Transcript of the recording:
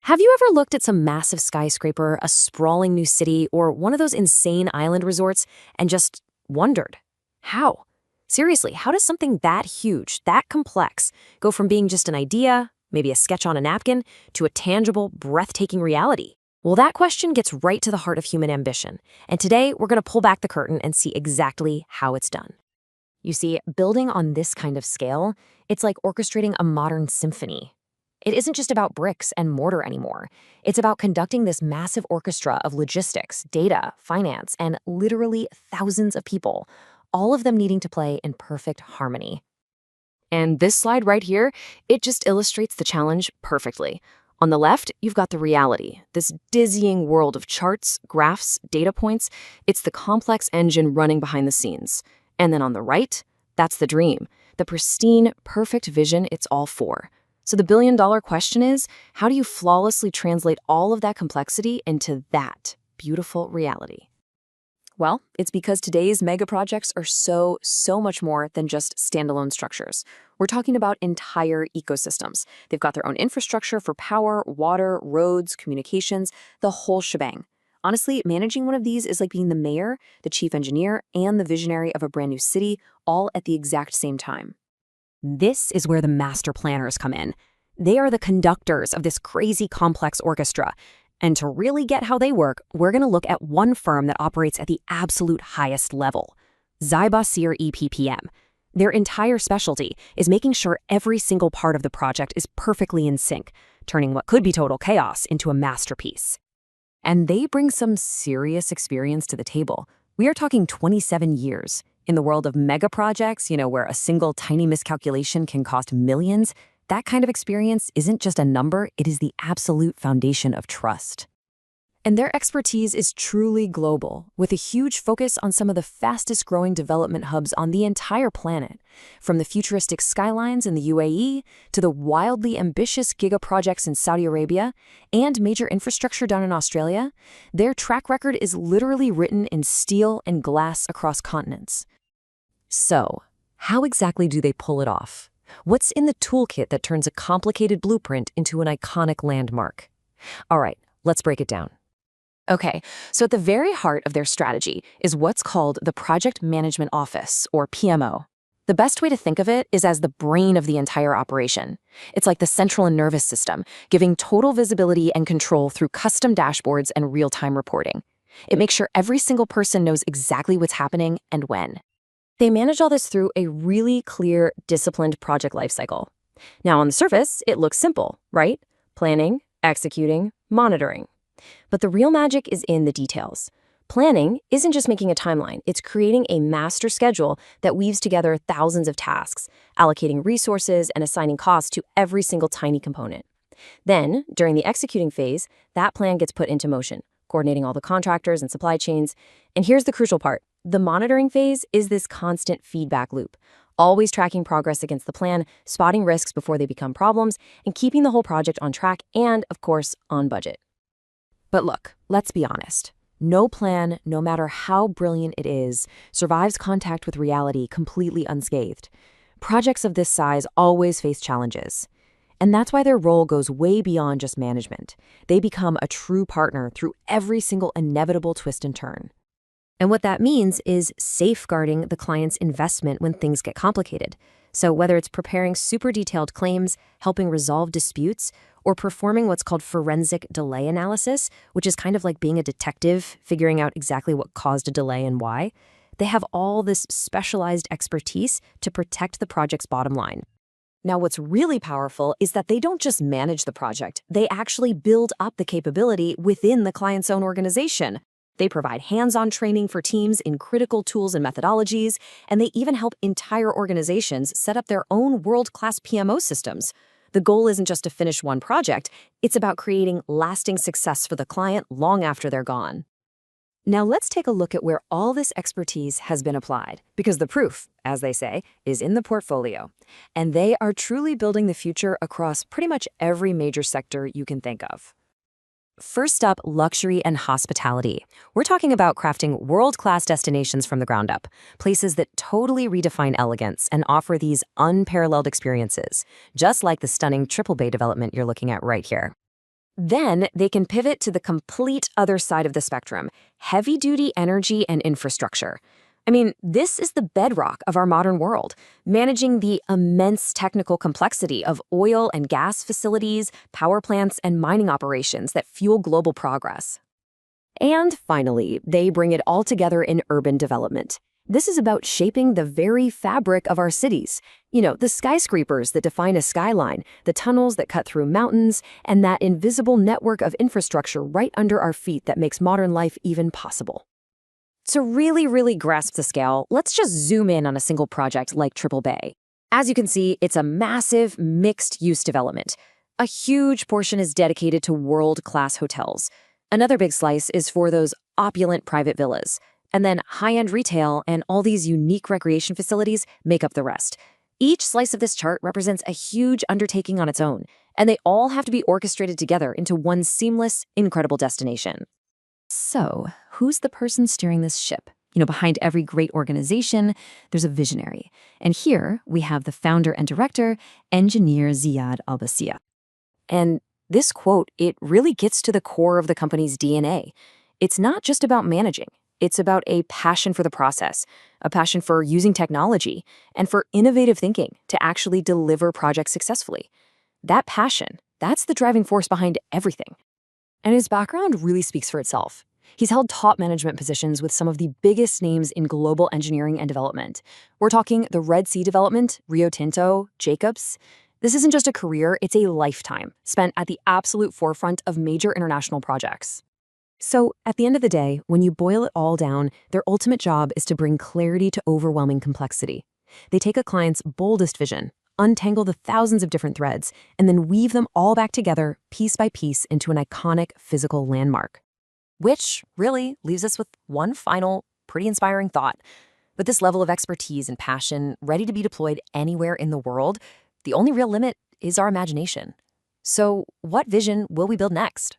Have you ever looked at some massive skyscraper, a sprawling new city, or one of those insane island resorts and just wondered, how? Seriously, how does something that huge, that complex, go from being just an idea, maybe a sketch on a napkin, to a tangible, breathtaking reality? Well, that question gets right to the heart of human ambition, and today we're going to pull back the curtain and see exactly how it's done. You see, building on this kind of scale, it's like orchestrating a modern symphony. It isn't just about bricks and mortar anymore. It's about conducting this massive orchestra of logistics, data, finance, and literally thousands of people, all of them needing to play in perfect harmony. And this slide right here, it just illustrates the challenge perfectly. On the left, you've got the reality, this dizzying world of charts, graphs, data points. It's the complex engine running behind the scenes. And then on the right, that's the dream, the pristine, perfect vision it's all for. So the billion-dollar question is, how do you flawlessly translate all of that complexity into that beautiful reality? Well, it's because today's mega projects are so much more than just standalone structures. We're talking about entire ecosystems. They've got their own infrastructure for power, water, roads, communications, the whole shebang. Honestly, managing one of these is like being the mayor, the chief engineer, and the visionary of a brand new city, all at the exact same time. This is where the master planners come in. They are the conductors of this crazy complex orchestra. And to really get how they work, we're going to look at one firm that operates at the absolute highest level, ZAlbasirEPPM. Their entire specialty is making sure every single part of the project is perfectly in sync, turning what could be total chaos into a masterpiece. And they bring some serious experience to the table. We are talking 27 years. In the world of mega projects, where a single tiny miscalculation can cost millions, that kind of experience isn't just a number, it is the absolute foundation of trust. And their expertise is truly global, with a huge focus on some of the fastest growing development hubs on the entire planet. From the futuristic skylines in the UAE to the wildly ambitious giga-projects in Saudi Arabia and major infrastructure done in Australia, their track record is literally written in steel and glass across continents. So, how exactly do they pull it off? What's in the toolkit that turns a complicated blueprint into an iconic landmark? All right, let's break it down. Okay, so at the very heart of their strategy is what's called the Project Management Office, or PMO. The best way to think of it is as the brain of the entire operation. It's like the central nervous system, giving total visibility and control through custom dashboards and real-time reporting. It makes sure every single person knows exactly what's happening and when. They manage all this through a really clear, disciplined project lifecycle. Now, on the surface, it looks simple, right? Planning, executing, monitoring. But the real magic is in the details. Planning isn't just making a timeline, it's creating a master schedule that weaves together thousands of tasks, allocating resources and assigning costs to every single tiny component. Then, during the executing phase, that plan gets put into motion, coordinating all the contractors and supply chains. And here's the crucial part. The monitoring phase is this constant feedback loop, always tracking progress against the plan, spotting risks before they become problems, and keeping the whole project on track and, of course, on budget. But look, let's be honest. No plan, no matter how brilliant it is, survives contact with reality completely unscathed. Projects of this size always face challenges. And that's why their role goes way beyond just management. They become a true partner through every single inevitable twist and turn. And what that means is safeguarding the client's investment when things get complicated. So whether it's preparing super detailed claims, helping resolve disputes, or performing what's called forensic delay analysis, which is kind of like being a detective, figuring out exactly what caused a delay and why, they have all this specialized expertise to protect the project's bottom line. Now, what's really powerful is that they don't just manage the project, they actually build up the capability within the client's own organization. They provide hands-on training for teams in critical tools and methodologies, and they even help entire organizations set up their own world-class PMO systems. The goal isn't just to finish one project, it's about creating lasting success for the client long after they're gone. Now let's take a look at where all this expertise has been applied, because the proof, as they say, is in the portfolio. And they are truly building the future across pretty much every major sector you can think of. First up, luxury and hospitality. We're talking about crafting world-class destinations from the ground up, places that totally redefine elegance and offer these unparalleled experiences, just like the stunning Triple Bay development you're looking at right here. Then they can pivot to the complete other side of the spectrum, heavy-duty energy and infrastructure. I mean, this is the bedrock of our modern world, managing the immense technical complexity of oil and gas facilities, power plants, and mining operations that fuel global progress. And finally, they bring it all together in urban development. This is about shaping the very fabric of our cities. You know, the skyscrapers that define a skyline, the tunnels that cut through mountains, and that invisible network of infrastructure right under our feet that makes modern life even possible. To really grasp the scale, let's just zoom in on a single project like Triple Bay. As you can see, it's a massive, mixed-use development. A huge portion is dedicated to world-class hotels. Another big slice is for those opulent private villas. And then high-end retail and all these unique recreation facilities make up the rest. Each slice of this chart represents a huge undertaking on its own, and they all have to be orchestrated together into one seamless, incredible destination. So, who's the person steering this ship? You know, behind every great organization, there's a visionary. And here we have the founder and director, engineer ZAlbasir. And this quote, it really gets to the core of the company's DNA. It's not just about managing. It's about a passion for the process, a passion for using technology, and for innovative thinking to actually deliver projects successfully. That passion, that's the driving force behind everything. And his background really speaks for itself. He's held top management positions with some of the biggest names in global engineering and development. We're talking the Red Sea Development, Rio Tinto, Jacobs. This isn't just a career, it's a lifetime spent at the absolute forefront of major international projects. So, at the end of the day, when you boil it all down, their ultimate job is to bring clarity to overwhelming complexity. They take a client's boldest vision, untangle the thousands of different threads, and then weave them all back together, piece by piece, into an iconic physical landmark. Which really leaves us with one final, pretty inspiring thought. With this level of expertise and passion ready to be deployed anywhere in the world, the only real limit is our imagination. So, what vision will we build next?